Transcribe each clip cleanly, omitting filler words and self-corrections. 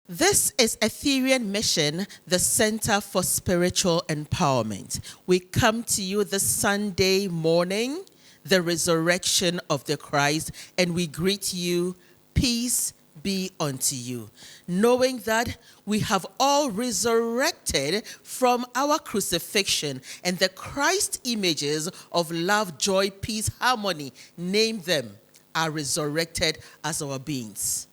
This is Ethereum Mission, the Center for Spiritual Empowerment. We come to you this Sunday morning, the resurrection of the Christ, and we greet you, peace be unto you, knowing that we have all resurrected from our crucifixion, and the Christ images of love, joy, peace, harmony, name them, are resurrected as our beings.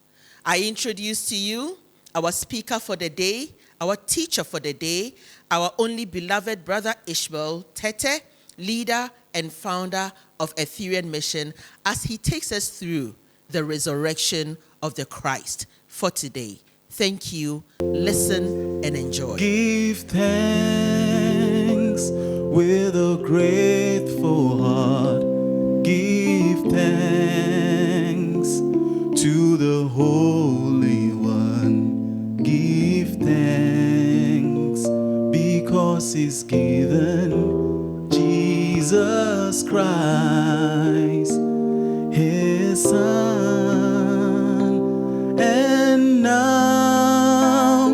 I introduce to you our speaker for the day, our teacher for the day, our only beloved brother Ismael, Tetteh, leader and founder of Ethereum Mission, as he takes us through the resurrection of the Christ for today. Thank you. Listen and enjoy. Give thanks with a grateful heart. Give thanks to the Holy One. Give thanks because He's given Jesus Christ, His Son. And now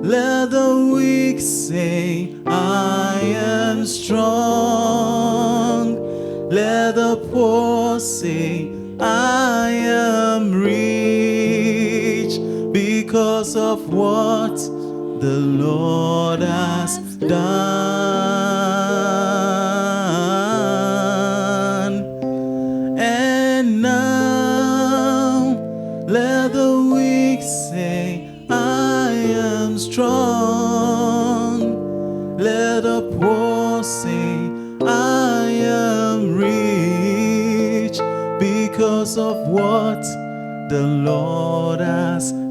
let the weak say, I am strong. Let the poor say, I am rich because of what the Lord has done. And now let the weak say, I am strong. Let the poor say, I am rich because of what the Lord has done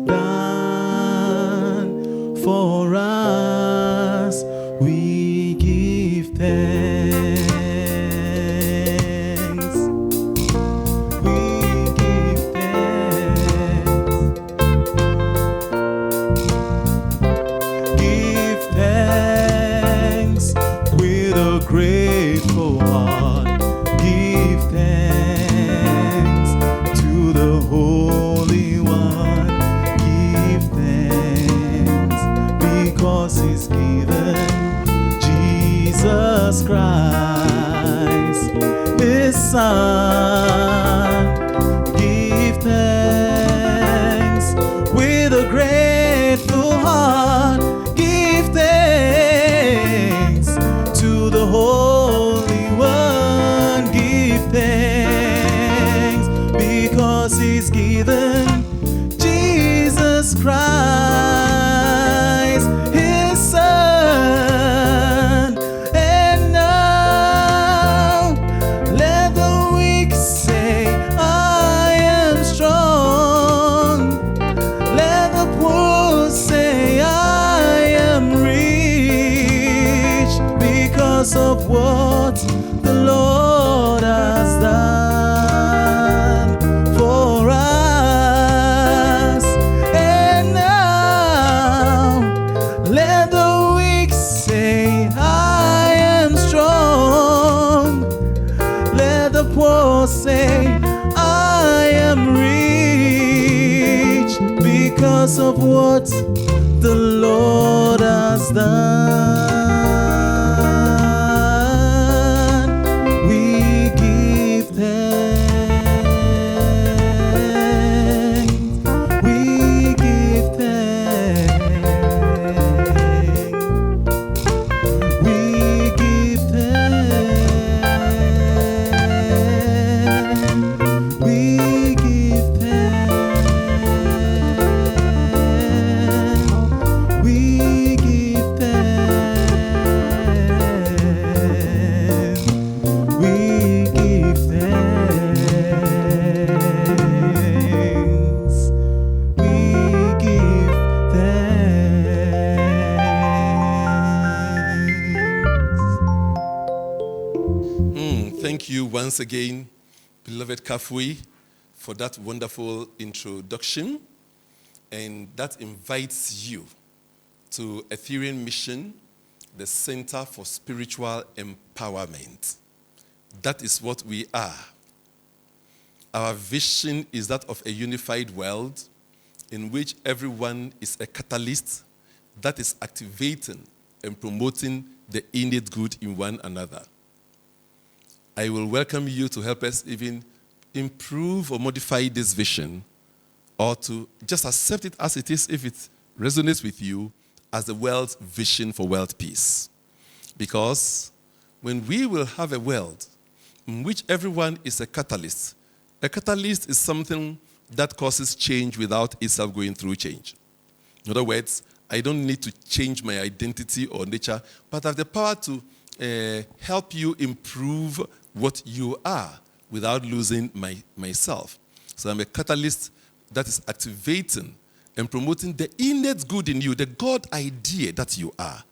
for us. We give thanks. We give thanks. Give thanks with a grateful heart. Give thanks to the Holy One. Give thanks because He's given Jesus Christ, His Son. Give thanks with a grateful heart. Give thanks to the Holy One. Give thanks because He's given Jesus Christ, His Son. And now let the weak say, I am strong. Let the poor say, I am rich because of what the Lord has done for us. And now let the weak say, I am strong. Let the poor say, I am rich because of what the Lord has done. We give thanks. We give thanks. We give thanks. We give thanks. We give thanks. We give thanks. We give thanks. Thank you once again, beloved Kafui, for that wonderful introduction. And that invites you to Ethereum Mission, the Center for Spiritual Empowerment. That is what we are. Our vision is that of a unified world, in which everyone is a catalyst that is activating and promoting the innate good in one another. I will welcome you to help us even improve or modify this vision, or to just accept it as it is if it resonates with you as the world's vision for world peace. Because when we will have a world in which everyone is a catalyst is something that causes change without itself going through change. In other words, I don't need to change my identity or nature, but I have the power to help you improve what you are without losing myself. So I'm a catalyst that is activating and promoting the innate good in you, the God idea that you are,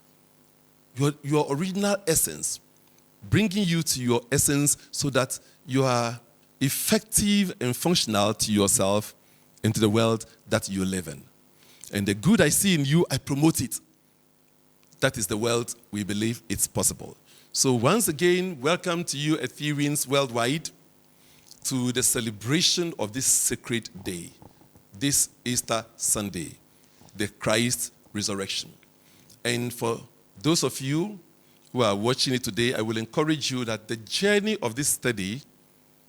your original essence, bringing you to your essence so that you are effective and functional to yourself and to the world that you live in. And the good I see in you, I promote it. That is the world we believe it's possible. So once again, welcome to you, Ethereans worldwide, to the celebration of this sacred day, this Easter Sunday, the Christ resurrection. And for those of you who are watching it today, I will encourage you that the journey of this study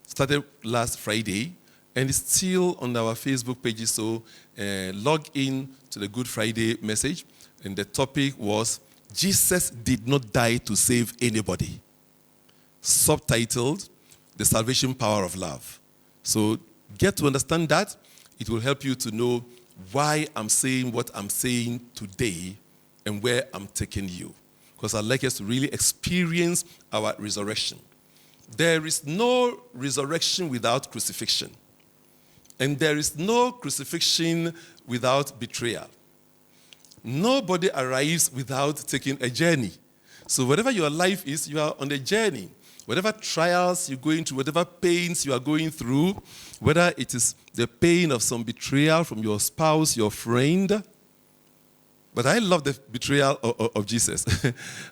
started last Friday and is still on our Facebook pages. So log in to the Good Friday message. And the topic was, Jesus did not die to save anybody. Subtitled, The Salvation Power of Love. So get to understand that. It will help you to know why I'm saying what I'm saying today and where I'm taking you. Because I'd like us to really experience our resurrection. There is no resurrection without crucifixion. And there is no crucifixion without betrayal. Nobody arrives without taking a journey. So whatever your life is, you are on a journey. Whatever trials you're going through, whatever pains you are going through, whether it is the pain of some betrayal from your spouse, your friend, but I love the betrayal of Jesus.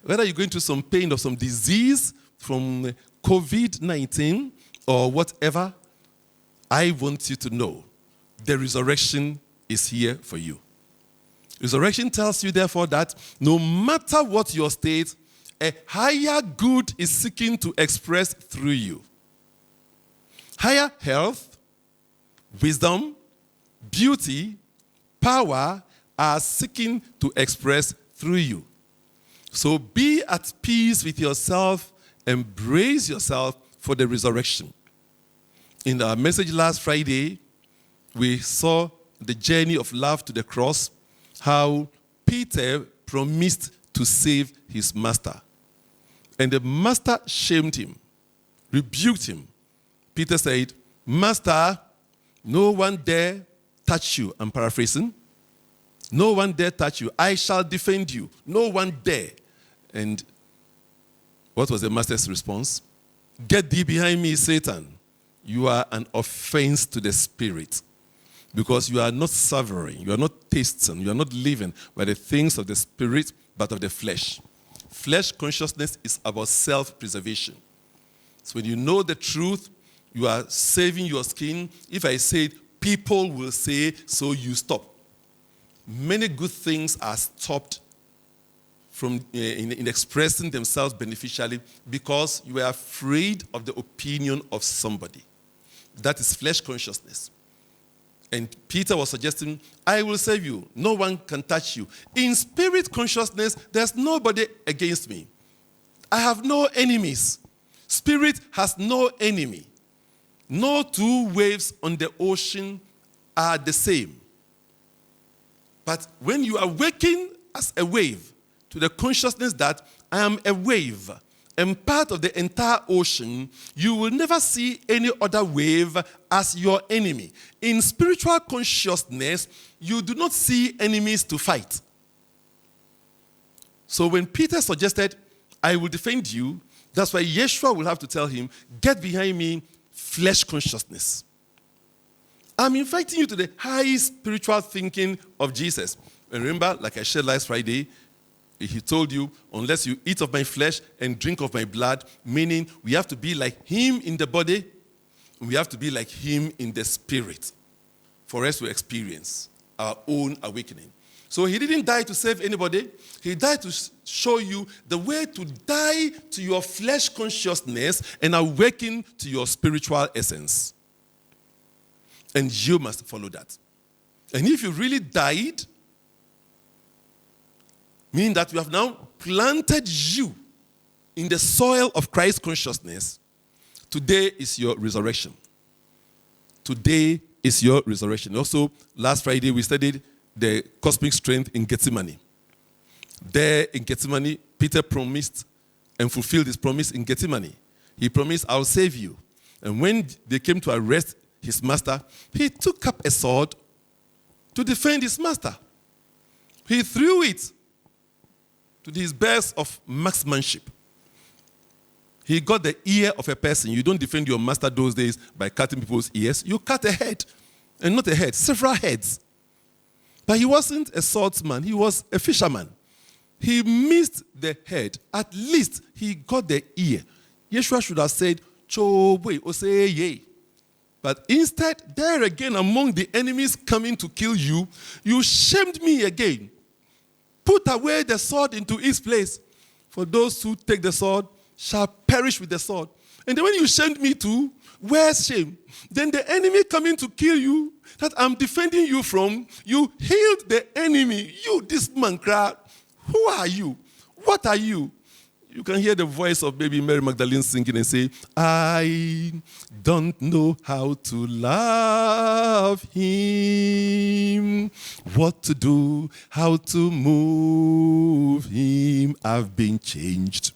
Whether you're going through some pain of some disease from COVID-19 or whatever, I want you to know the resurrection is here for you. Resurrection tells you, therefore, that no matter what your state, a higher good is seeking to express through you. Higher health, wisdom, beauty, power are seeking to express through you. So be at peace with yourself, embrace yourself for the resurrection. In our message last Friday, we saw the journey of love to the cross, how Peter promised to save his master. And the master shamed him, rebuked him. Peter said, Master, no one dare touch you. I'm paraphrasing. No one dare touch you. I shall defend you. No one dare. And what was the master's response? Get thee behind me, Satan. You are an offense to the spirit. Because you are not savoring, you are not tasting, you are not living by the things of the spirit, but of the flesh. Flesh consciousness is about self-preservation. So when you know the truth, you are saving your skin. If I say, people will say, so you stop. Many good things are stopped from in expressing themselves beneficially because you are afraid of the opinion of somebody. That is flesh consciousness. And Peter was suggesting, I will save you. No one can touch you. In spirit consciousness, there's nobody against me. I have no enemies. Spirit has no enemy. No two waves on the ocean are the same. But when you awaken as a wave to the consciousness that I am a wave and part of the entire ocean, you will never see any other wave as your enemy. In spiritual consciousness, you do not see enemies to fight. So when Peter suggested, I will defend you, that's why Yeshua will have to tell him, get behind me, flesh consciousness. I'm inviting you to the high spiritual thinking of Jesus. And remember, like I shared last Friday, he told you, unless you eat of my flesh and drink of my blood, meaning we have to be like him in the body, we have to be like him in the spirit for us to experience. our own awakening. So he didn't die to save anybody. He died to show you the way to die to your flesh consciousness and awaken to your spiritual essence. And you must follow that. And if you really died, meaning that you have now planted you in the soil of Christ consciousness, today is your resurrection. Today is your resurrection. Also, last Friday we studied the cosmic strength in Gethsemane. There in Gethsemane, Peter promised and fulfilled his promise in Gethsemane. He promised, I'll save you. And when they came to arrest his master, he took up a sword to defend his master. He threw it to his best of marksmanship. He got the ear of a person. You don't defend your master those days by cutting people's ears. You cut a head, and not a head, several heads. But he wasn't a swordsman. He was a fisherman. He missed the head. At least he got the ear. Yeshua should have said, "Chobwe oseye." But instead, there again among the enemies coming to kill you, you shamed me again. Put away the sword into its place. For those who take the sword shall perish with the sword. And then when you shamed me too, where's shame? Then the enemy coming to kill you, that I'm defending you from, you healed the enemy. You, this man, cry. Who are you? What are you? You can hear the voice of baby Mary Magdalene singing and say, I don't know how to love him, what to do, how to move him. I've been changed.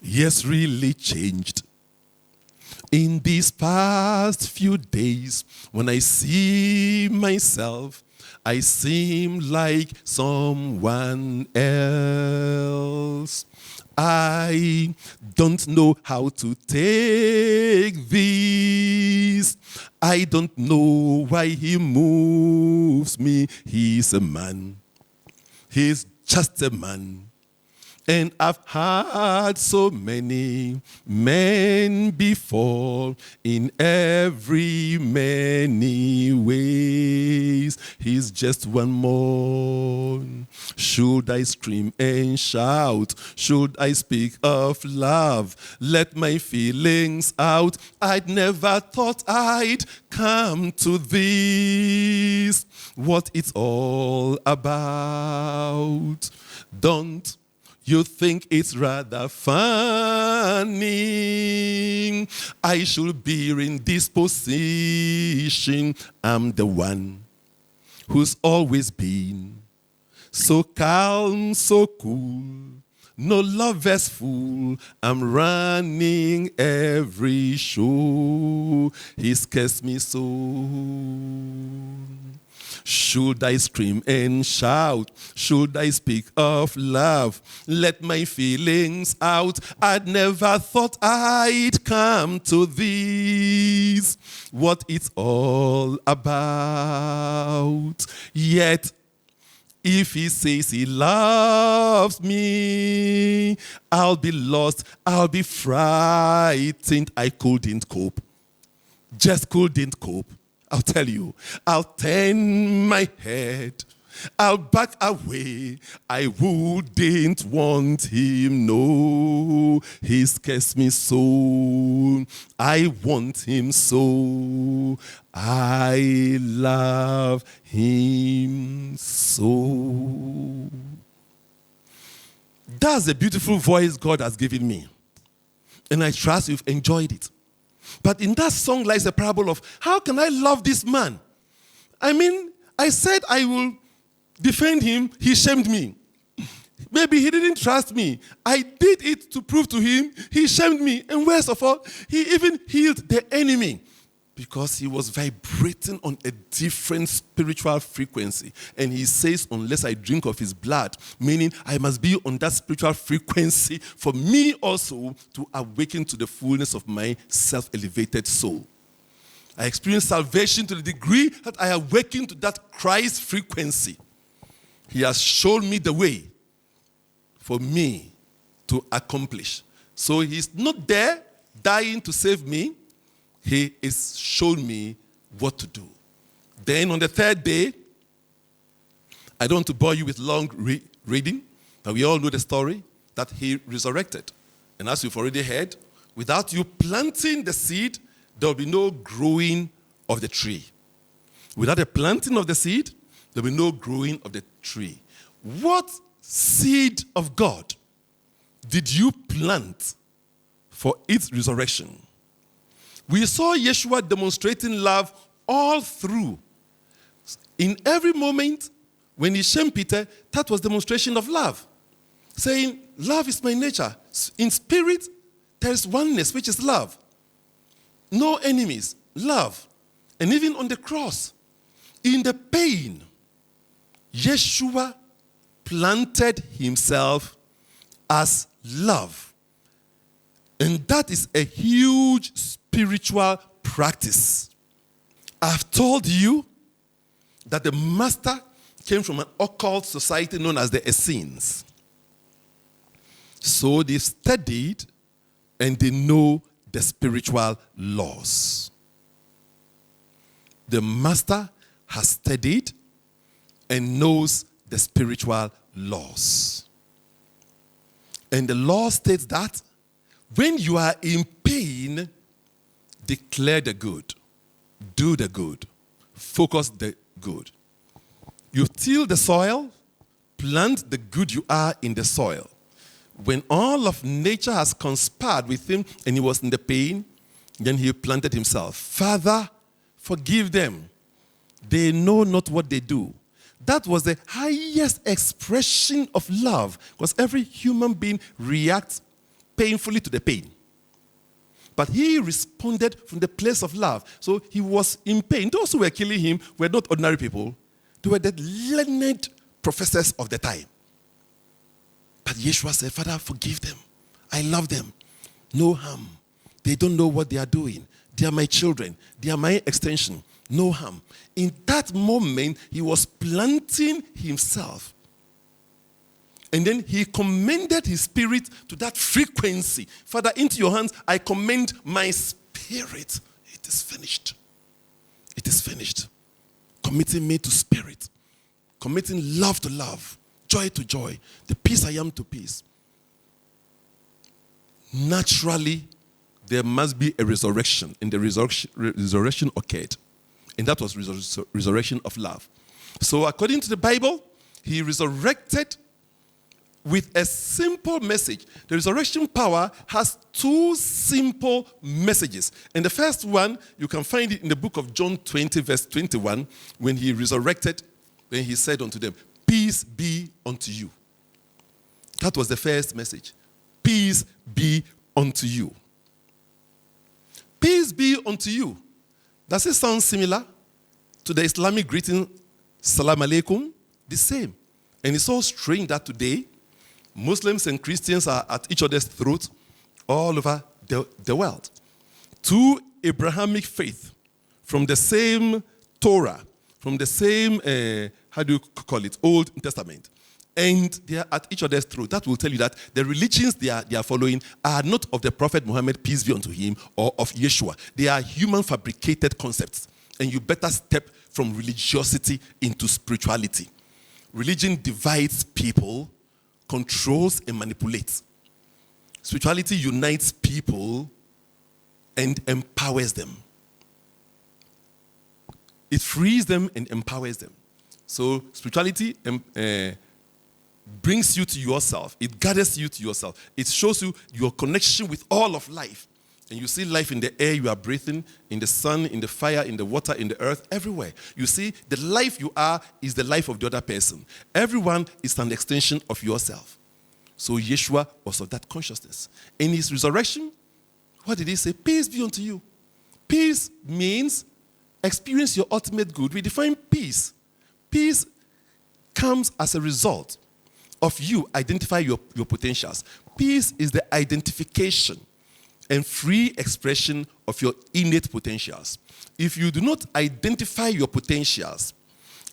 Yes, really changed. In these past few days, when I see myself, I seem like someone else. I don't know how to take this. I don't know why he moves me. He's a man. He's just a man. And I've had so many men before in every many ways. He's just one more. Should I scream and shout? Should I speak of love? Let my feelings out. I'd never thought I'd come to this. What it's all about. Don't you think it's rather funny? I should be in this position. I'm the one who's always been so calm, so cool. No lover's fool. I'm running every show. He scares me so. Should I scream and shout? Should I speak of love? Let my feelings out. I'd never thought I'd come to this. What it's all about. Yet, if he says he loves me, I'll be lost, I'll be frightened. I couldn't cope. Just couldn't cope. I'll tell you, I'll turn my head. I'll back away. I wouldn't want him, no. He scares me so. I want him so. I love him so. That's a beautiful voice God has given me. And I trust you've enjoyed it. But in that song lies the parable of, how can I love this man? I mean, I said I will defend him, he shamed me. Maybe he didn't trust me. I did it to prove to him, he shamed me. And worst of all, he even healed the enemy because he was vibrating on a different spiritual frequency. And he says, unless I drink of his blood, meaning I must be on that spiritual frequency for me also to awaken to the fullness of my self-elevated soul. I experienced salvation to the degree that I awakened to that Christ frequency. He has shown me the way for me to accomplish. So he's not there dying to save me. He is showing me what to do. Then on the third day, I don't want to bore you with long reading, but we all know the story that he resurrected. And as you've already heard, without you planting the seed, there will be no growing of the tree. Without the planting of the seed, there will be no growing of the tree. What seed of God did you plant for its resurrection? We saw Yeshua demonstrating love all through. In every moment when he shamed Peter, that was demonstration of love. Saying, love is my nature. In spirit, there is oneness, which is love. No enemies, love. And even on the cross, in the pain, Yeshua planted himself as love. And that is a huge spiritual practice. I've told you that the master came from an occult society known as the Essenes. So they studied and they know the spiritual laws. The master has studied and knows the spiritual laws. And the law states that when you are in pain, declare the good, do the good, focus the good. You till the soil, plant the good you are in the soil. When all of nature has conspired with him and he was in the pain, then he planted himself. Father, forgive them. They know not what they do. That was the highest expression of love, because every human being reacts painfully to the pain. But he responded from the place of love. So he was in pain. Those who were killing him were not ordinary people. They were the learned professors of the time. But Yeshua said, Father, forgive them. I love them. No harm. They don't know what they are doing. They are my children. They are my extension. No harm. In that moment, he was planting himself. And then he commended his spirit to that frequency. Father, into your hands, I commend my spirit. It is finished. It is finished. Committing me to spirit. Committing love to love. Joy to joy. The peace I am to peace. Naturally, there must be a resurrection. And the resurrection occurred. And that was resurrection of love. So according to the Bible, he resurrected with a simple message. The resurrection power has two simple messages. And the first one, you can find it in the book of John 20, verse 21, when he resurrected, when he said unto them, peace be unto you. That was the first message. Peace be unto you. Peace be unto you. Does it sound similar to the Islamic greeting, Salam Alaikum? The same. And it's so strange that today, Muslims and Christians are at each other's throat all over the world. Two Abrahamic faiths from the same Torah, from the same, Old Testament, and they are at each other's throat. That will tell you that the religions they are following are not of the Prophet Muhammad, peace be unto him, or of Yeshua. They are human fabricated concepts. And you better step from religiosity into spirituality. Religion divides people, controls and manipulates. Spirituality unites people and empowers them. It frees them and empowers them. So spirituality brings you to yourself. It gathers you to yourself. It shows you your connection with all of life. And you see life in the air you are breathing, in the sun, in the fire, in the water, in the earth, everywhere. You see, the life you are is the life of the other person. Everyone is an extension of yourself. So Yeshua was of that consciousness. In his resurrection, what did he say? Peace be unto you. Peace means experience your ultimate good. We define peace. Peace comes as a result of you identify your potentials. Peace is the identification and free expression of your innate potentials. If you do not identify your potentials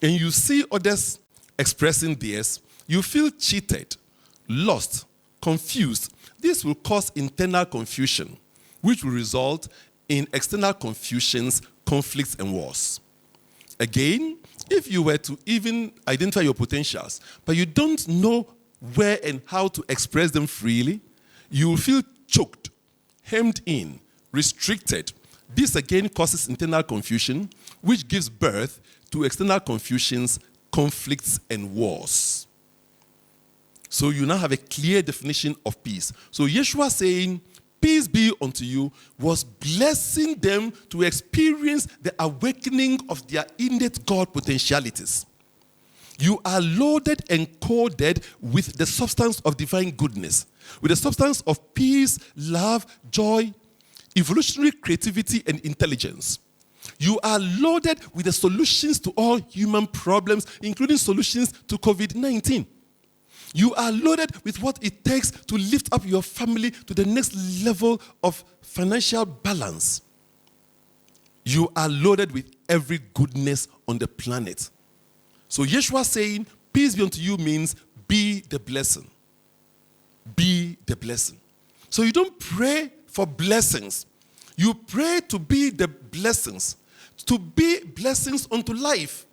and you see others expressing theirs, you feel cheated, lost, confused. This will cause internal confusion, which will result in external confusions, conflicts, and wars. Again, if you were to even identify your potentials, but you don't know where and how to express them freely, you will feel choked, hemmed in, restricted. This again causes internal confusion, which gives birth to external confusions, conflicts, and wars. So you now have a clear definition of peace. So Yeshua saying, "Peace be unto you," was blessing them to experience the awakening of their innate God potentialities. You are loaded and coded with the substance of divine goodness, with the substance of peace, love, joy, evolutionary creativity, and intelligence. You are loaded with the solutions to all human problems, including solutions to COVID-19. You are loaded with what it takes to lift up your family to the next level of financial balance. You are loaded with every goodness on the planet. So Yeshua saying, "Peace be unto you," means be the blessing. Be the blessing. So you don't pray for blessings. You pray to be the blessings, to be blessings unto life.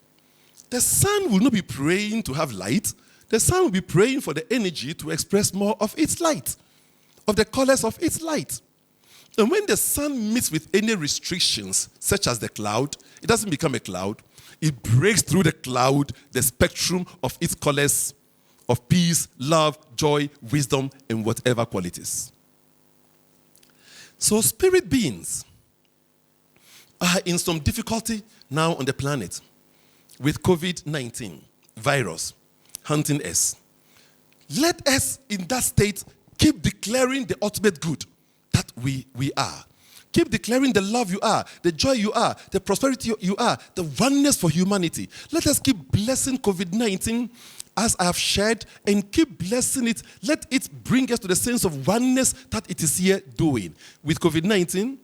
The sun will not be praying to have light. The sun will be praying for the energy to express more of its light, of the colors of its light. And when the sun meets with any restrictions, such as the cloud, it doesn't become a cloud. It breaks through the cloud, the spectrum of its colors of peace, love, joy, wisdom, and whatever qualities. So spirit beings are in some difficulty now on the planet with COVID-19 virus hunting us. Let us, in that state, keep declaring the ultimate good that we are. Keep declaring the love you are, the joy you are, the prosperity you are, the oneness for humanity. Let us keep blessing COVID-19 as I have shared, and keep blessing it. Let it bring us to the sense of oneness that it is here doing. With COVID-19,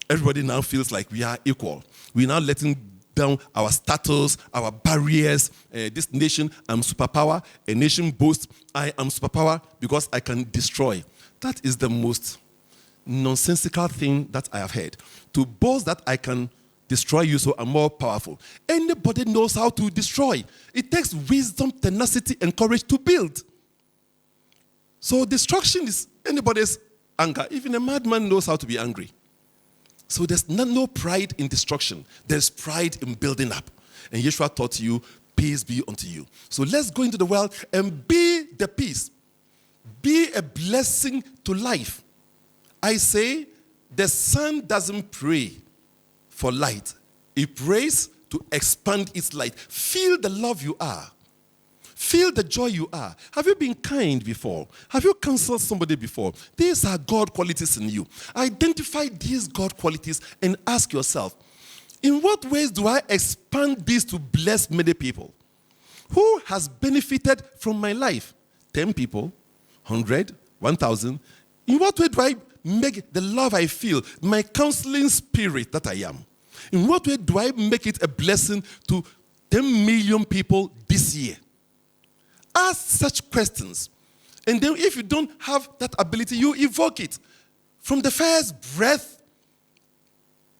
everybody now feels like we are equal. We're now letting down our status, our barriers. This nation, I'm superpower. A nation boasts, I am superpower because I can destroy. That is the most nonsensical thing that I have heard. To boast that I can destroy you, so I'm more powerful. Anybody knows how to destroy. It takes wisdom, tenacity, and courage to build. So destruction is anybody's anger. Even a madman knows how to be angry. So there's no pride in destruction. There's pride in building up. And Yeshua taught you, peace be unto you. So let's go into the world and be the peace. Be a blessing to life. I say, the sun doesn't pray for light. It prays to expand its light. Feel the love you are. Feel the joy you are. Have you been kind before? Have you counseled somebody before? These are God qualities in you. Identify these God qualities and ask yourself, in what ways do I expand these to bless many people? Who has benefited from my life? 10 people, 100, 1,000. In what way do I make the love I feel, my counseling spirit that I am? In what way do I make it a blessing to 10 million people this year? Ask such questions. And then if you don't have that ability, you evoke it. From the first breath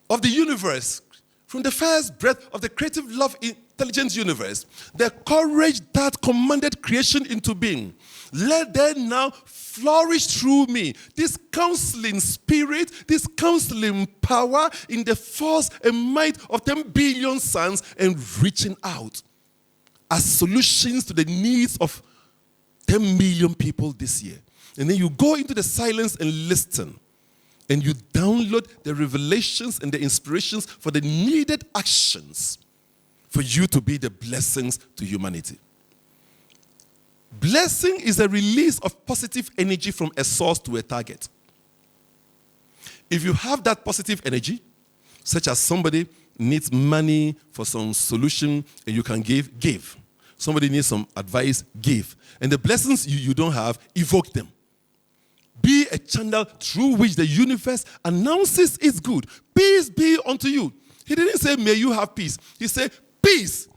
of the universe, from the first breath of the creative love intelligence universe, the courage that commanded creation into being, let there now flourish through me this counseling spirit, this counseling power in the force and might of 10 billion suns, and reaching out as solutions to the needs of 10 million people this year. And then you go into the silence and listen. And you download the revelations and the inspirations for the needed actions for you to be the blessings to humanity. Blessing is a release of positive energy from a source to a target. If you have that positive energy, such as somebody needs money for some solution and you can give. Somebody needs some advice, give. And the blessings you don't have, evoke them. Be a channel through which the universe announces its good. Peace be unto you. He didn't say, may you have peace. He said, peace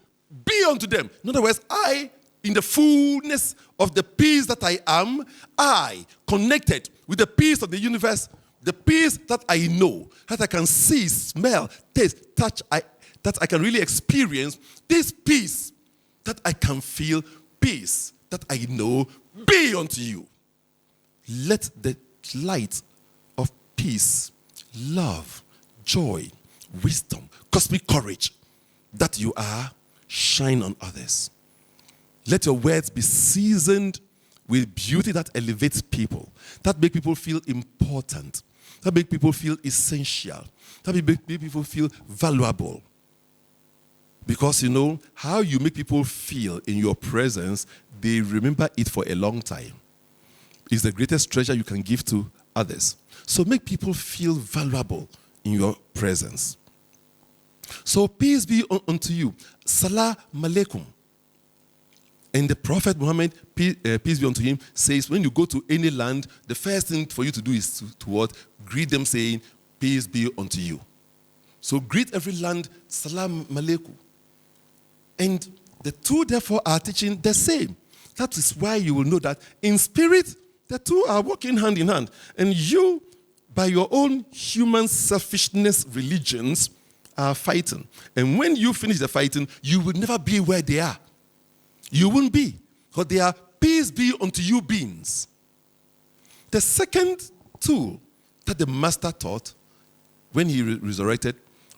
be unto them. In other words, I, in the fullness of the peace that I am, I, connected with the peace of the universe, the peace that I know, that I can see, smell, taste, touch, that I can really experience this peace, that I can feel peace, that I know be unto you. Let the light of peace, love, joy, wisdom, cosmic courage that you are shine on others. Let your words be seasoned with beauty that elevates people, that make people feel important, that make people feel essential, that make people feel valuable. Because you know, how you make people feel in your presence, they remember it for a long time. It's the greatest treasure you can give to others. So make people feel valuable in your presence. So peace be unto you. Salam alaikum. And the Prophet Muhammad, peace be unto him, says when you go to any land, the first thing for you to do is to what? Greet them saying, peace be unto you. So greet every land, salam alaikum. And the two therefore are teaching the same. That is why you will know that in spirit, the two are working hand in hand. And you, by your own human selfishness religions, are fighting. And when you finish the fighting, you will never be where they are. You won't be. Because they are peace be unto you beings. The second tool that the master taught when he resurrected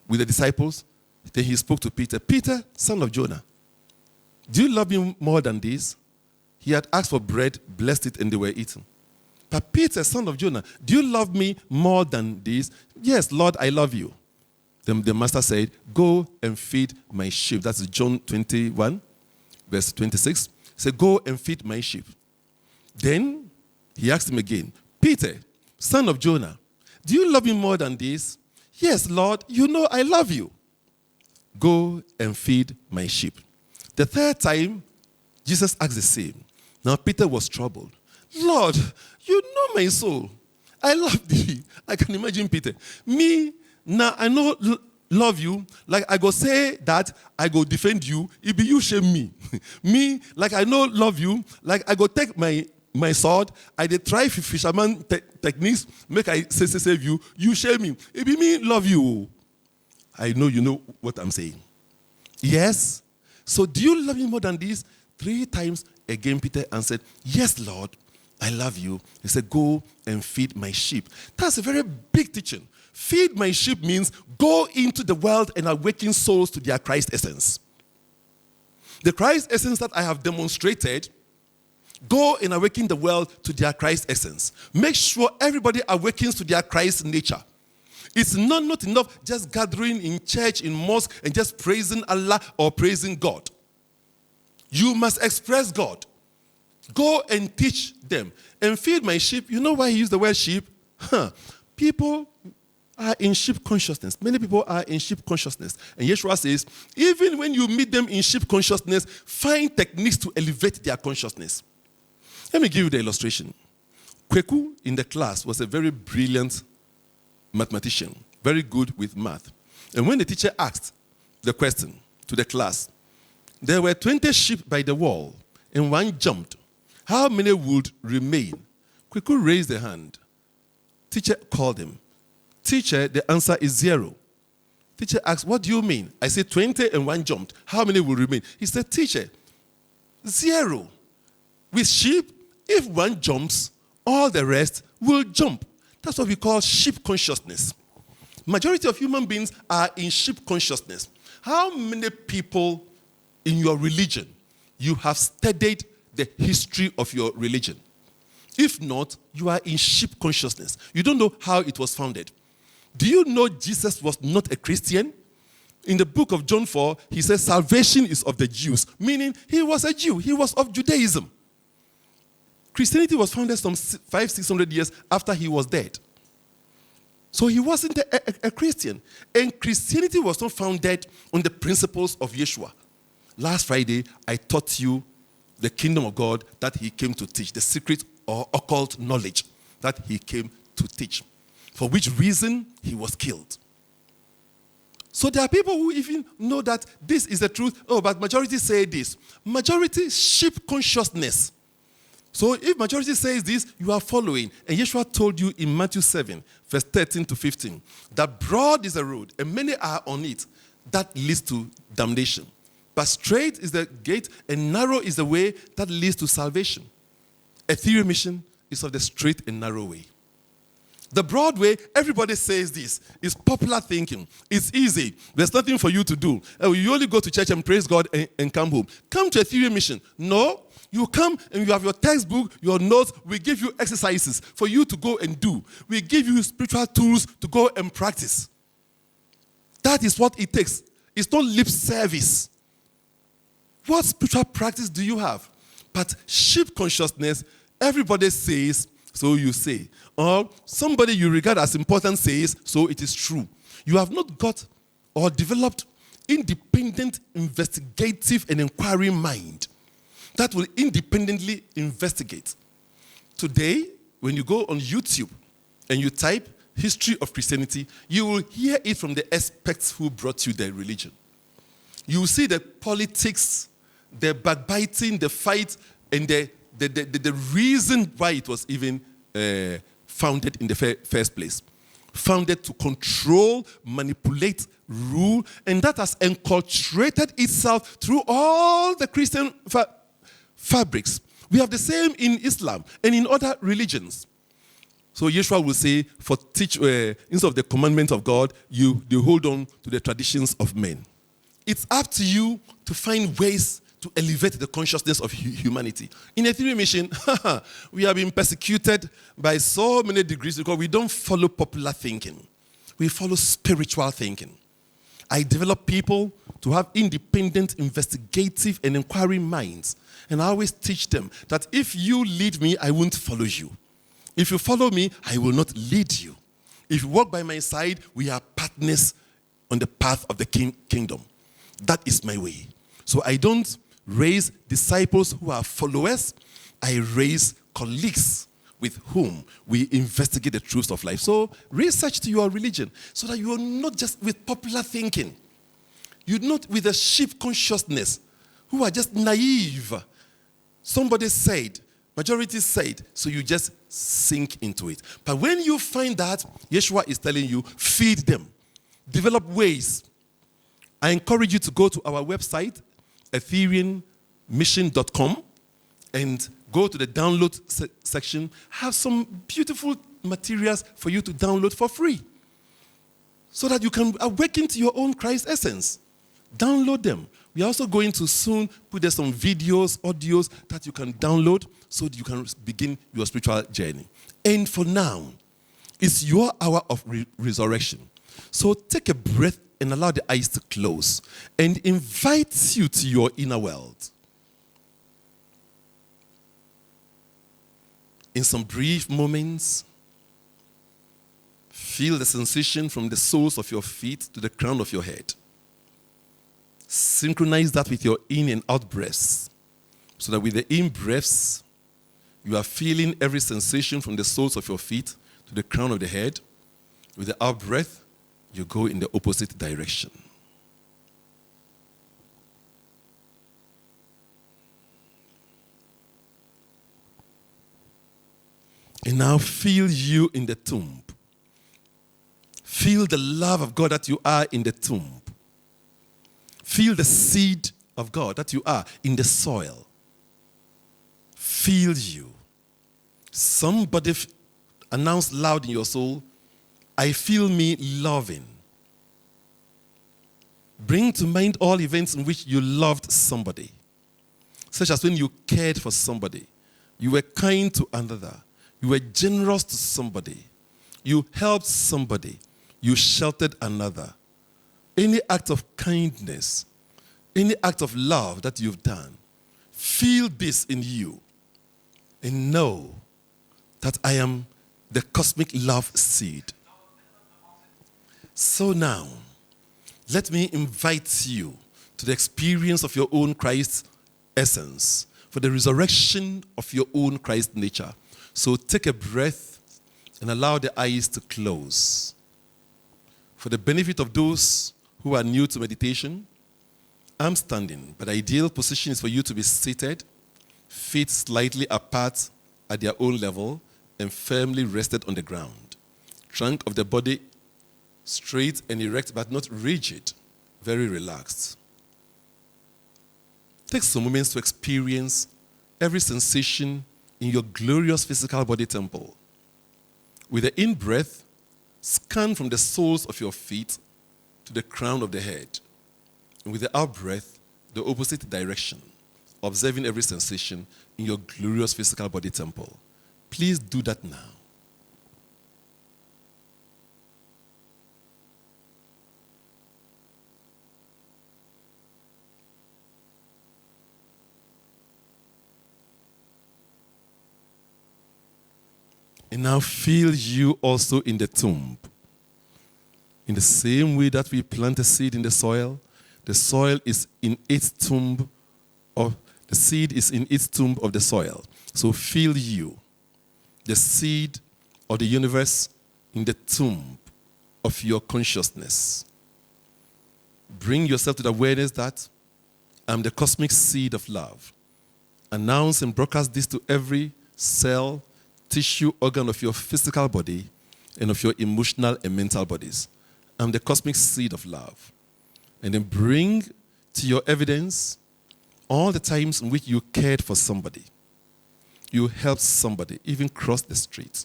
with the disciples, then he spoke to Peter. Peter, son of Jonah, do you love me more than this? He had asked for bread, blessed it, and they were eating. But Peter, son of Jonah, do you love me more than this? Yes, Lord, I love you. Then the master said, go and feed my sheep. That's John 21, verse 26. He said, go and feed my sheep. Then he asked him again, Peter, son of Jonah, do you love me more than this? Yes, Lord, you know I love you. Go and feed my sheep. The third time, Jesus asked the same. Now Peter was troubled. Lord, you know my soul. I love thee. I can imagine Peter. Me, now I know love you. Like I go say that, I go defend you. It be you shame me. Me, like I know love you. Like I go take my sword. I dey try fisherman techniques. Make I say save you. You shame me. It be me love you. I know you know what I'm saying. Yes. So do you love me more than this? 3 times again Peter answered, yes, Lord, I love you. He said, go and feed my sheep. That's a very big teaching. Feed my sheep means go into the world and awaken souls to their Christ essence. The Christ essence that I have demonstrated, go and awaken the world to their Christ essence. Make sure everybody awakens to their Christ nature. It's not enough just gathering in church, in mosque, and just praising Allah or praising God. You must express God. Go and teach them. And feed my sheep. You know why he used the word sheep? People are in sheep consciousness. Many people are in sheep consciousness. And Yeshua says, even when you meet them in sheep consciousness, find techniques to elevate their consciousness. Let me give you the illustration. Kweku in the class was a very brilliant mathematician, very good with math. And when the teacher asked the question to the class, there were 20 sheep by the wall, and one jumped. How many would remain? Kweku raised the hand. Teacher called him. Teacher, the answer is 0. Teacher asked, what do you mean? I said 20 and one jumped. How many will remain? He said, teacher, 0. With sheep, if one jumps, all the rest will jump. That's what we call sheep consciousness. Majority of human beings are in sheep consciousness. How many people in your religion you have studied the history of your religion? If not, you are in sheep consciousness. You don't know how it was founded. Do you know Jesus was not a Christian? In the book of John 4, he says salvation is of the Jews, meaning he was a Jew. He was of Judaism. Christianity was founded some 500-600 years after he was dead. So he wasn't a Christian. And Christianity was not founded on the principles of Yeshua. Last Friday, I taught you the kingdom of God that he came to teach, the secret or occult knowledge that he came to teach, for which reason he was killed. So there are people who even know that this is the truth. Oh, but majority say this. Majority sheep consciousness. So if majority says this, you are following. And Yeshua told you in Matthew 7, verse 13 to 15, that broad is the road, and many are on it. that leads to damnation. But straight is the gate and narrow is the way that leads to salvation. Ethereal mission is of the straight and narrow way. The broad way, everybody says this, is popular thinking. It's easy. There's nothing for you to do. You only go to church and praise God and come home. Come to Ethereal mission. No, you come and you have your textbook, your notes. We give you exercises for you to go and do. We give you spiritual tools to go and practice. That is what it takes. It's not lip service. What spiritual practice do you have? But sheep consciousness, everybody says, so you say. Or somebody you regard as important says, so it is true. You have not got or developed independent, investigative, and inquiring mind that will independently investigate. Today, when you go on YouTube and you type history of Christianity, you will hear it from the experts who brought you the religion. You will see the politics, the backbiting, the fight, and the reason why it was even founded in the first place. Founded to control, manipulate, rule, and that has enculturated itself through all the Christian fabrics. We have the same in Islam and in other religions. So Yeshua will say, instead of the commandment of God, you hold on to the traditions of men. It's up to you to find ways to elevate the consciousness of humanity. In Ethereal mission, we have been persecuted by so many degrees because we don't follow popular thinking. We follow spiritual thinking. I develop people to have independent, investigative, and inquiring minds. And I always teach them that if you lead me, I won't follow you. If you follow me, I will not lead you. If you walk by my side, we are partners on the path of the kingdom. That is my way. So I don't raise disciples who are followers. I raise colleagues with whom we investigate the truths of life. So research to your religion so that you are not just with popular thinking. You're not with a sheep consciousness who are just naive. Somebody said, majority said, so you just sink into it. But when you find that, Yeshua is telling you, feed them. Develop ways. I encourage you to go to our website, ethereummission.com, and go to the download section. Have some beautiful materials for you to download for free so that you can awaken to your own Christ essence. Download them. We are also going to soon put there some videos, audios that you can download so that you can begin your spiritual journey. And for now, it's your hour of resurrection. So take a breath and allow the eyes to close and invite you to your inner world. In some brief moments, feel the sensation from the soles of your feet to the crown of your head. Synchronize that with your in and out breaths, so that with the in breaths, you are feeling every sensation from the soles of your feet to the crown of the head. With the out breath, you go in the opposite direction. And now feel you in the tomb. Feel the love of God that you are in the tomb. Feel the seed of God that you are in the soil. Feel you. Somebody announce loud in your soul, I feel me loving. Bring to mind all events in which you loved somebody, such as when you cared for somebody, you were kind to another, you were generous to somebody, you helped somebody, you sheltered another. Any act of kindness, any act of love that you've done, feel this in you and know that I am the cosmic love seed. So now, let me invite you to the experience of your own Christ essence, for the resurrection of your own Christ nature. So take a breath and allow the eyes to close. For the benefit of those who are new to meditation, I'm standing, but the ideal position is for you to be seated, feet slightly apart at their own level and firmly rested on the ground. Trunk of the body straight and erect, but not rigid. very relaxed. Take some moments to experience every sensation in your glorious physical body temple. With the in-breath, scan from the soles of your feet to the crown of the head. And with the out-breath, the opposite direction, observing every sensation in your glorious physical body temple. Please do that now. And now feel you also in the tomb. In the same way that we plant a seed in the soil is in its tomb, or the seed is in its tomb of the soil. So feel you, the seed of the universe, in the tomb of your consciousness. Bring yourself to the awareness that I'm the cosmic seed of love. Announce and broadcast this to every cell, tissue, organ of your physical body and of your emotional and mental bodies. I'm the cosmic seed of love. And then bring to your evidence all the times in which you cared for somebody. You helped somebody, even cross the street.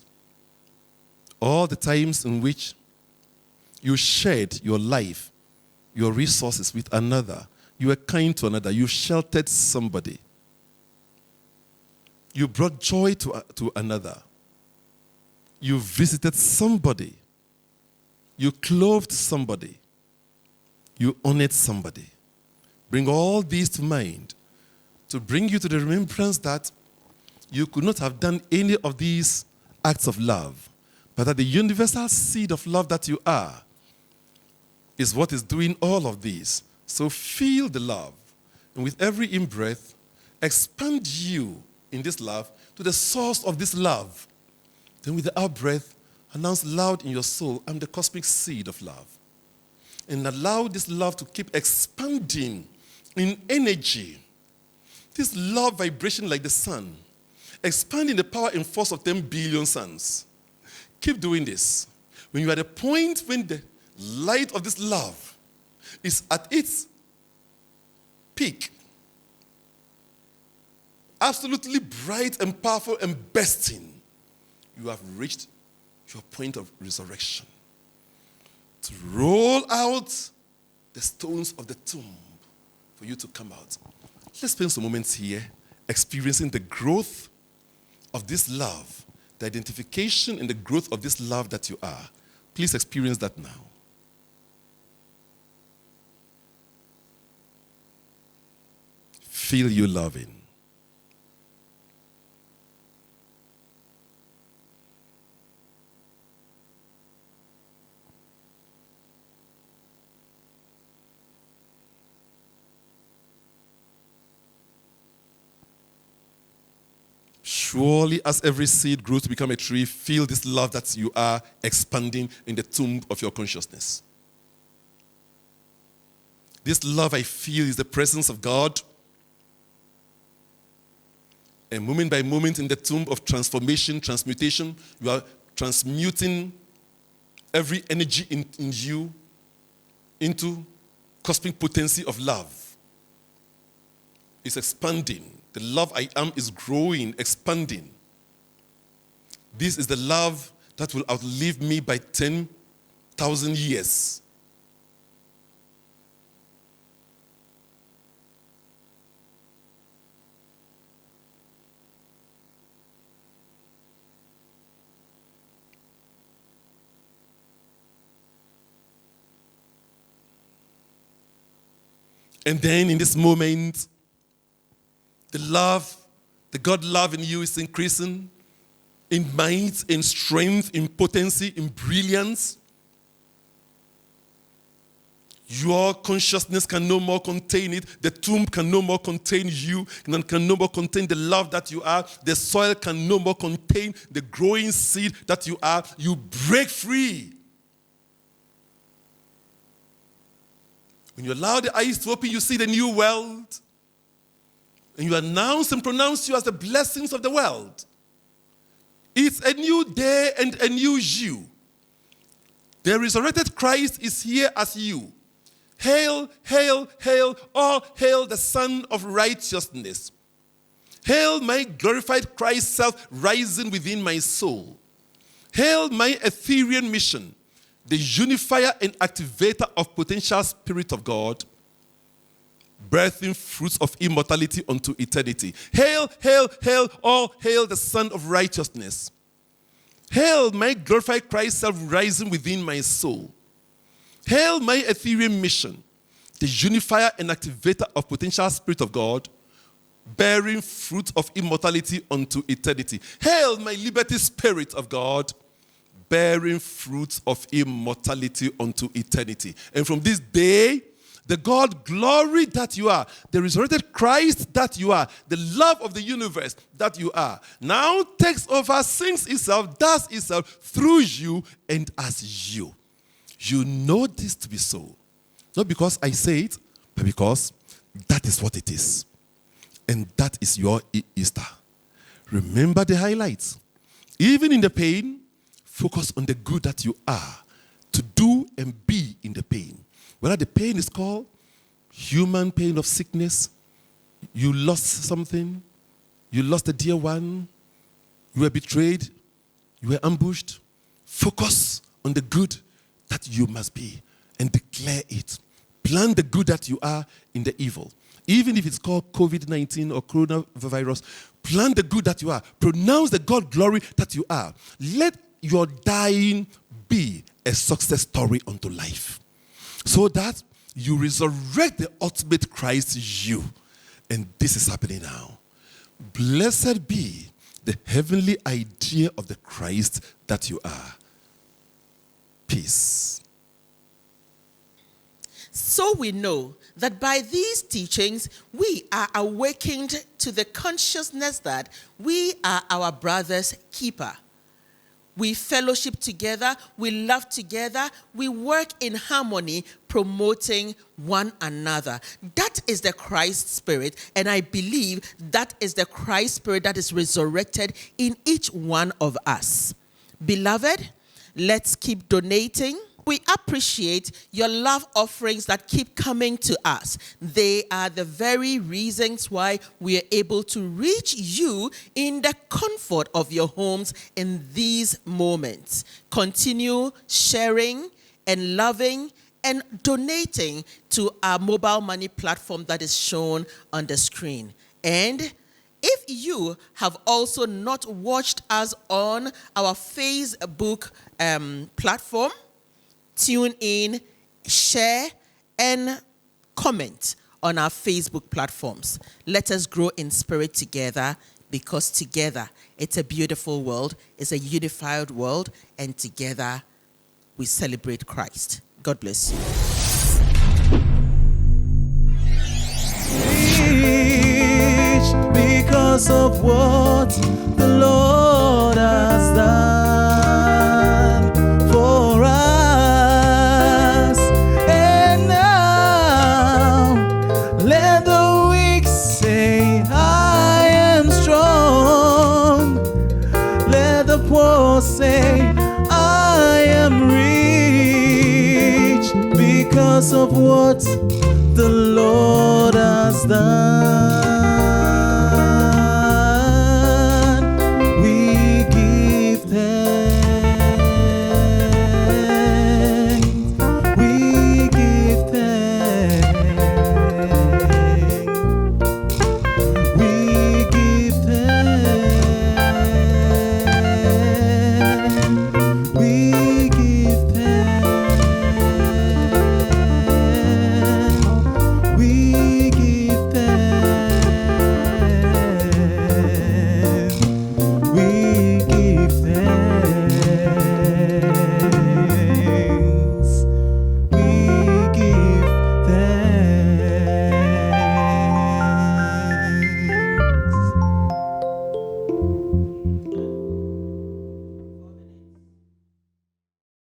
All the times in which you shared your life, your resources with another. You were kind to another. You sheltered somebody. You brought joy to another. You visited somebody. You clothed somebody. You honored somebody. Bring all these to mind to bring you to the remembrance that you could not have done any of these acts of love, but that the universal seed of love that you are is what is doing all of these. So feel the love. And with every in-breath, expand you in this love to the source of this love. Then with the out-breath, announce loud in your soul, I'm the cosmic seed of love. And allow this love to keep expanding in energy. This love vibration like the sun, expanding the power and force of 10 billion suns. Keep doing this. When you are at the point when the light of this love is at its peak, absolutely bright and powerful and bursting, you have reached your point of resurrection. To roll out the stones of the tomb for you to come out. Let's spend some moments here experiencing the growth of this love, the identification and the growth of this love that you are. Please experience that now. Feel you loving. Surely, as every seed grows to become a tree, feel this love that you are expanding in the tomb of your consciousness. This love I feel is the presence of God. And moment by moment in the tomb of transformation, transmutation, you are transmuting every energy in you into cosmic potency of love. It's expanding. The love I am is growing, expanding. This is the love that will outlive me by 10,000 years. And then in this moment, the love, the God love in you is increasing in might, in strength, in potency, in brilliance. Your consciousness can no more contain it. The tomb can no more contain you, can no more contain the love that you are. The soil can no more contain the growing seed that you are. You break free. When you allow the eyes to open, you see the new world. And you announce and pronounce you as the blessings of the world. It's a new day and a new you. The resurrected Christ is here as you. Hail, hail, hail, all hail the Son of Righteousness. Hail my glorified Christ self rising within my soul. Hail my Ethereal mission, the unifier and activator of potential Spirit of God, birthing fruits of immortality unto eternity. Hail, hail, hail, all hail the Son of Righteousness. Hail my glorified Christ self rising within my soul. Hail my Ethereal mission, the unifier and activator of potential Spirit of God, bearing fruit of immortality unto eternity. Hail my liberty Spirit of God, bearing fruit of immortality unto eternity. And from this day, the God glory that you are, the resurrected Christ that you are, the love of the universe that you are, now takes over, sings itself, does itself through you and as you. You know this to be so. Not because I say it, but because that is what it is. And that is your Easter. Remember the highlights. Even in the pain, focus on the good that you are, to do and be in the pain. Whether the pain is called human pain of sickness, you lost something, you lost a dear one, you were betrayed, you were ambushed, focus on the good that you must be and declare it. Plan the good that you are in the evil. Even if it's called COVID-19 or coronavirus, plan the good that you are. Pronounce the God glory that you are. Let your dying be a success story unto life, so that you resurrect the ultimate Christ you. And this is happening now. Blessed be the heavenly idea of the Christ that you are. Peace. So we know that by these teachings, we are awakened to the consciousness that we are our brother's keeper. We fellowship together, we love together, we work in harmony, promoting one another. That is the Christ spirit, and I believe that is the Christ spirit that is resurrected in each one of us. Beloved, let's keep donating. We appreciate your love offerings that keep coming to us. They are the very reasons why we are able to reach you in the comfort of your homes in these moments. Continue sharing and loving and donating to our mobile money platform that is shown on the screen. And if you have also not watched us on our Facebook platform, tune in, share, and comment on our Facebook platforms. Let us grow in spirit together, because together it's a beautiful world, it's a unified world, and together we celebrate Christ. God bless you. Rich because of what the Lord has done for us. And now let the weak say, I am strong. Let the poor say, I am rich because of what the Lord has done.